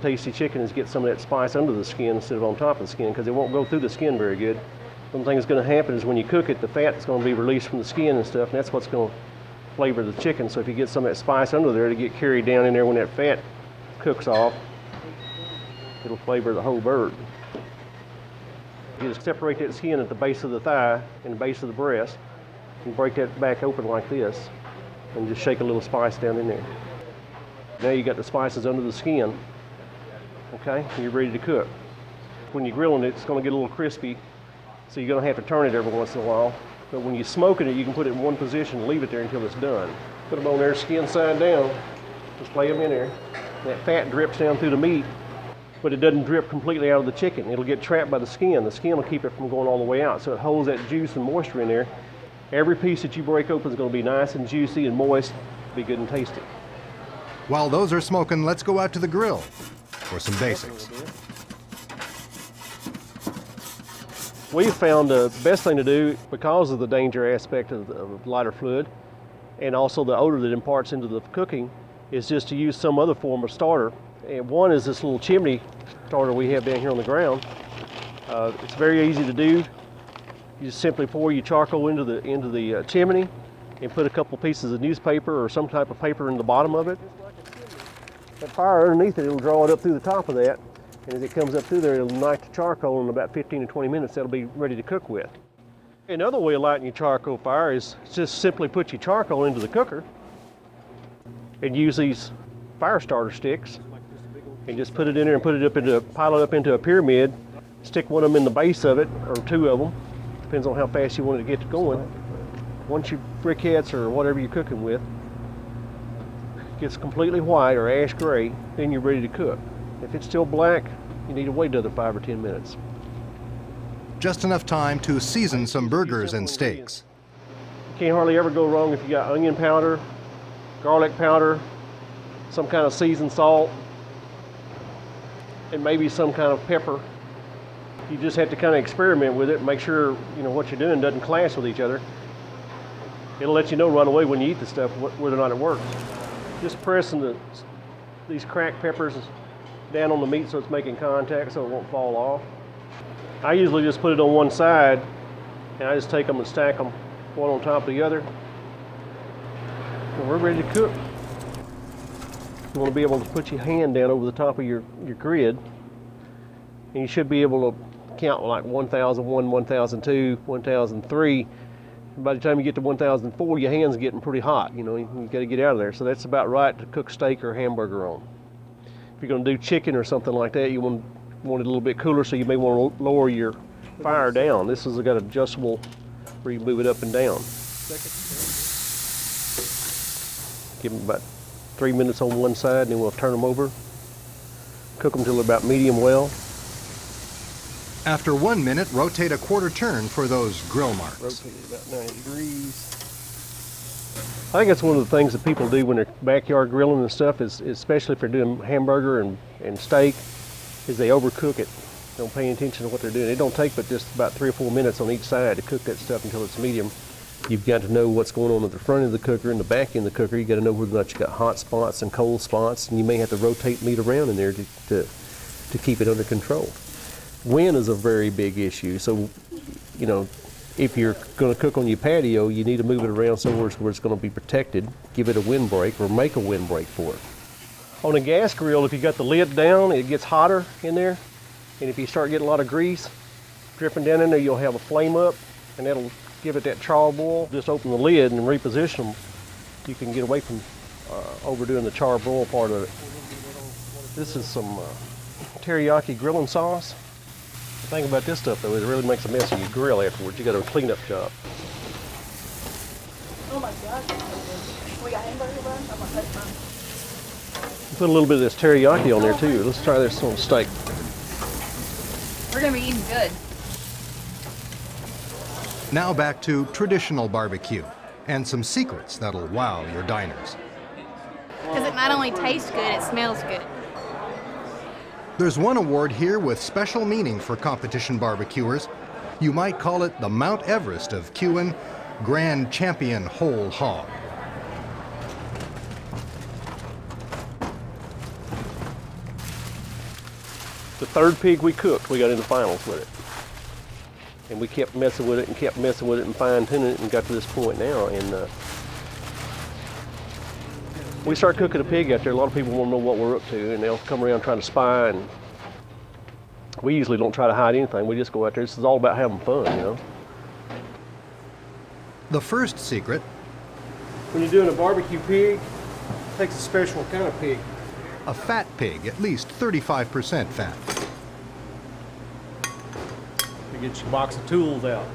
tasty chicken is get some of that spice under the skin instead of on top of the skin, because it won't go through the skin very good. One thing that's going to happen is when you cook it, the fat is going to be released from the skin and stuff, and that's what's going to flavor the chicken. So if you get some of that spice under there to get carried down in there when that fat cooks off, it'll flavor the whole bird. You just separate that skin at the base of the thigh and the base of the breast and break that back open like this and just shake a little spice down in there. Now you got the spices under the skin, okay, and you're ready to cook. When you're grilling it, it's going to get a little crispy, so you're going to have to turn it every once in a while. But when you're smoking it, you can put it in one position and leave it there until it's done. Put them on there skin side down, just lay them in there. That fat drips down through the meat, but it doesn't drip completely out of the chicken. It'll get trapped by the skin. The skin will keep it from going all the way out, so it holds that juice and moisture in there. Every piece that you break open is going to be nice and juicy and moist, be good and tasty. While those are smoking, let's go out to the grill for some basics. We've found the best thing to do, because of the danger aspect of lighter fluid and also the odor that imparts into the cooking, is just to use some other form of starter. And one is this little chimney starter we have down here on the ground. It's very easy to do. You just simply pour your charcoal into the chimney and put a couple pieces of newspaper or some type of paper in the bottom of it. That fire underneath it, it'll draw it up through the top of that, and as it comes up through there, it'll ignite the charcoal in about 15 to 20 minutes. That'll be ready to cook with. Another way of lighting your charcoal fire is just simply put your charcoal into the cooker and use these fire starter sticks and just put it in there and pile it up into a pyramid. Stick one of them in the base of it, or two of them, depends on how fast you want it to get going. Once your briquettes or whatever you're cooking with gets completely white or ash gray, then you're ready to cook. If it's still black, you need to wait another 5 or 10 minutes. Just enough time to season some burgers and steaks. You can't hardly ever go wrong if you got onion powder, garlic powder, some kind of seasoned salt, and maybe some kind of pepper. You just have to kind of experiment with it and make sure what you're doing doesn't clash with each other. It'll let you know right away when you eat the stuff whether or not it works. Just pressing these cracked peppers down on the meat so it's making contact so it won't fall off. I usually just put it on one side and I just take them and stack them one on top of the other. And we're ready to cook. You want to be able to put your hand down over the top of your grid, and you should be able to count like 1001, 1002, 1003. By the time you get to 1004, your hand's getting pretty hot. You got to get out of there. So that's about right to cook steak or hamburger on. If you're going to do chicken or something like that, you want it a little bit cooler, so you may want to lower your fire down. This has got adjustable where you move it up and down. Give them about 3 minutes on one side, and then we'll turn them over. Cook them till they're about medium well. After 1 minute, rotate a quarter turn for those grill marks. Rotate it about 90 degrees. I think that's one of the things that people do when they're backyard grilling and stuff, is especially if they're doing hamburger and steak, is they overcook it. Don't pay attention to what they're doing. It don't take but just about 3 or 4 minutes on each side to cook that stuff until it's medium. You've got to know what's going on at the front of the cooker and the back end of the cooker. You got to know whether or not you got hot spots and cold spots, and you may have to rotate meat around in there to keep it under control. Wind is a very big issue, so if you're going to cook on your patio, you need to move it around somewhere where it's going to be protected. Give it a windbreak or make a windbreak for it. On a gas grill, if you got the lid down, it gets hotter in there, and if you start getting a lot of grease dripping down in there, you'll have a flame up, and that'll give it that charbroil. Just open the lid and reposition them. You can get away from overdoing the charbroil part of it. This is some teriyaki grilling sauce. The thing about this stuff, though, is it really makes a mess of your grill afterwards. You got a cleanup job. Oh my God! We got hamburger buns. I'm gonna take mine. Put a little bit of this teriyaki on there too. Let's try this on steak. We're gonna be eating good. Now back to traditional barbecue and some secrets that'll wow your diners. Because it not only tastes good, it smells good. There's one award here with special meaning for competition barbecuers. You might call it the Mount Everest of Cuin, Grand Champion Whole Hog. The third pig we cooked, we got into finals with it. And we kept messing with it and kept messing with it and fine-tuning it and got to this point now. And we start cooking a pig out there, a lot of people want to know what we're up to, and they'll come around trying to spy. And we usually don't try to hide anything. We just go out there. This is all about having fun, you know. The first secret: when you're doing a barbecue pig, it takes a special kind of pig. a fat pig, at least 35% fat. You get your box of tools out.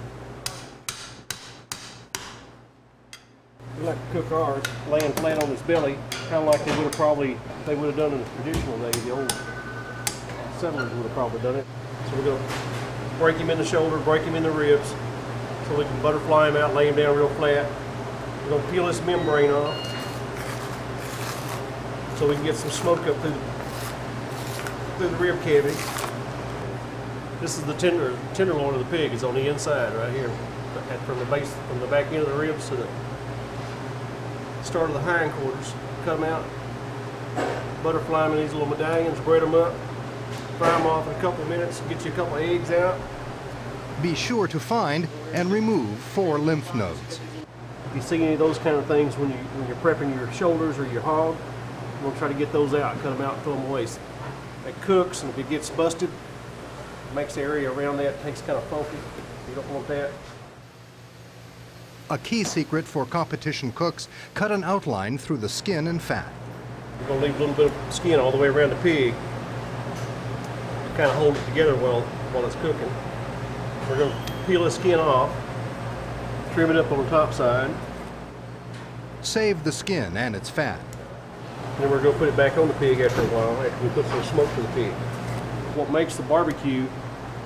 We like to cook ours laying flat on his belly, kind of like they would have done in the traditional days. The old settlers would have probably done it. So we're going to break him in the shoulder, break him in the ribs, so we can butterfly him out, lay him down real flat. We're going to peel this membrane off, so we can get some smoke up through the rib cavity. This is the tenderloin of the pig. It's on the inside right here, from the base, from the back end of the ribs to the start of the hindquarters. Cut them out, butterfly them in these little medallions, bread them up, fry them off in a couple of minutes, get you a couple of eggs out. Be sure to find and remove 4 lymph nodes. If you see any of those kind of things when you're prepping your shoulders or your hog, you want to try to get those out, cut them out, and throw them away. It cooks, and if it gets busted, it makes the area around that taste kind of funky. You don't want that. A key secret for competition cooks: cut an outline through the skin and fat. We're going to leave a little bit of skin all the way around the pig to kind of hold it together while it's cooking. We're going to peel the skin off, trim it up on the top side. Save the skin and its fat. Then we're going to put it back on the pig after a while, after we put some smoke to the pig. What makes the barbecue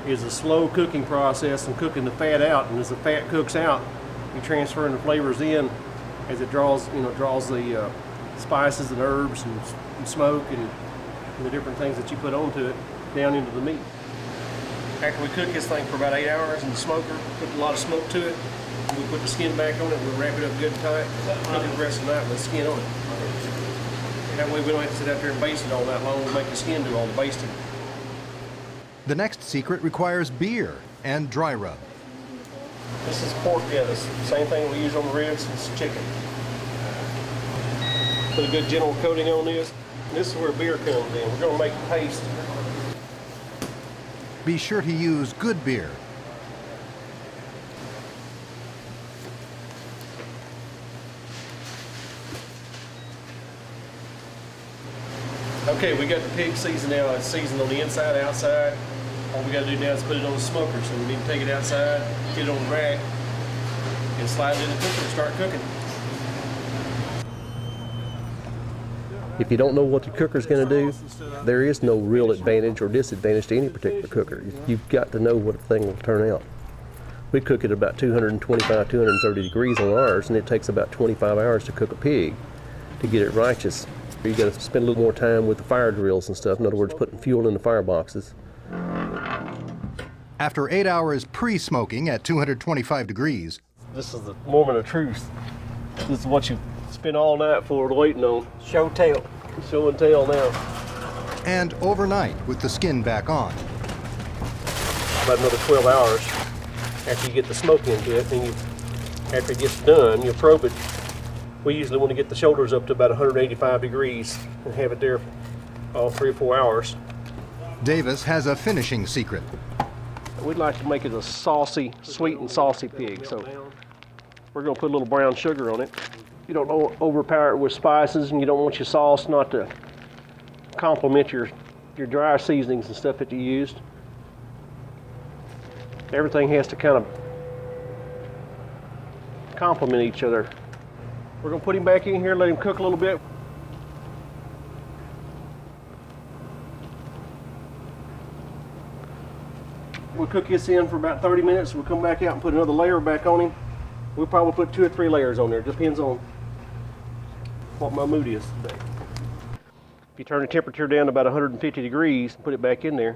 is a slow cooking process and cooking the fat out, and as the fat cooks out, you transferring the flavors in as it draws the spices and herbs and smoke and the different things that you put onto it down into the meat. After we cook this thing for about 8 hours in the smoker, put a lot of smoke to it, and we put the skin back on it, we'll wrap it up good and tight, cook it the rest of the night with the skin on it. That way we don't have to sit out there and baste it all that long. We'll make the skin do all the basting. The next secret requires beer and dry rub. This is pork, yeah, the same thing we use on the ribs. It's chicken. Put a good gentle coating on this. This is where beer comes in. We're going to make the paste. Be sure to use good beer. Okay, we got the pig seasoned now. It's seasoned on the inside, outside. All we got to do now is put it on the smoker. So we need to take it outside, get it on the rack, and slide it in the cooker and start cooking. If you don't know what the cooker's going to do, there is no real advantage or disadvantage to any particular cooker. You've got to know what the thing will turn out. We cook it about 225, 230 degrees on ours, and it takes about 25 hours to cook a pig to get it righteous. You got to spend a little more time with the fire drills and stuff. In other words, putting fuel in the fire boxes. After 8 hours pre-smoking at 225 degrees. This is the moment of truth. This is what you spend all night for waiting on. Show and tell. Show and tell now. And overnight with the skin back on. About another 12 hours after you get the smoke into it, and after it gets done, you probe it. We usually want to get the shoulders up to about 185 degrees and have it there all 3 or 4 hours. Davis has a finishing secret. We'd like to make it a saucy, sweet and saucy pig. So we're going to put a little brown sugar on it. You don't overpower it with spices, and you don't want your sauce not to complement your dry seasonings and stuff that you used. Everything has to kind of complement each other. We're going to put him back in here, let him cook a little bit. We'll cook this in for about 30 minutes. We'll come back out and put another layer back on him. We'll probably put 2 or 3 layers on there. It depends on what my mood is today. If you turn the temperature down to about 150 degrees, put it back in there,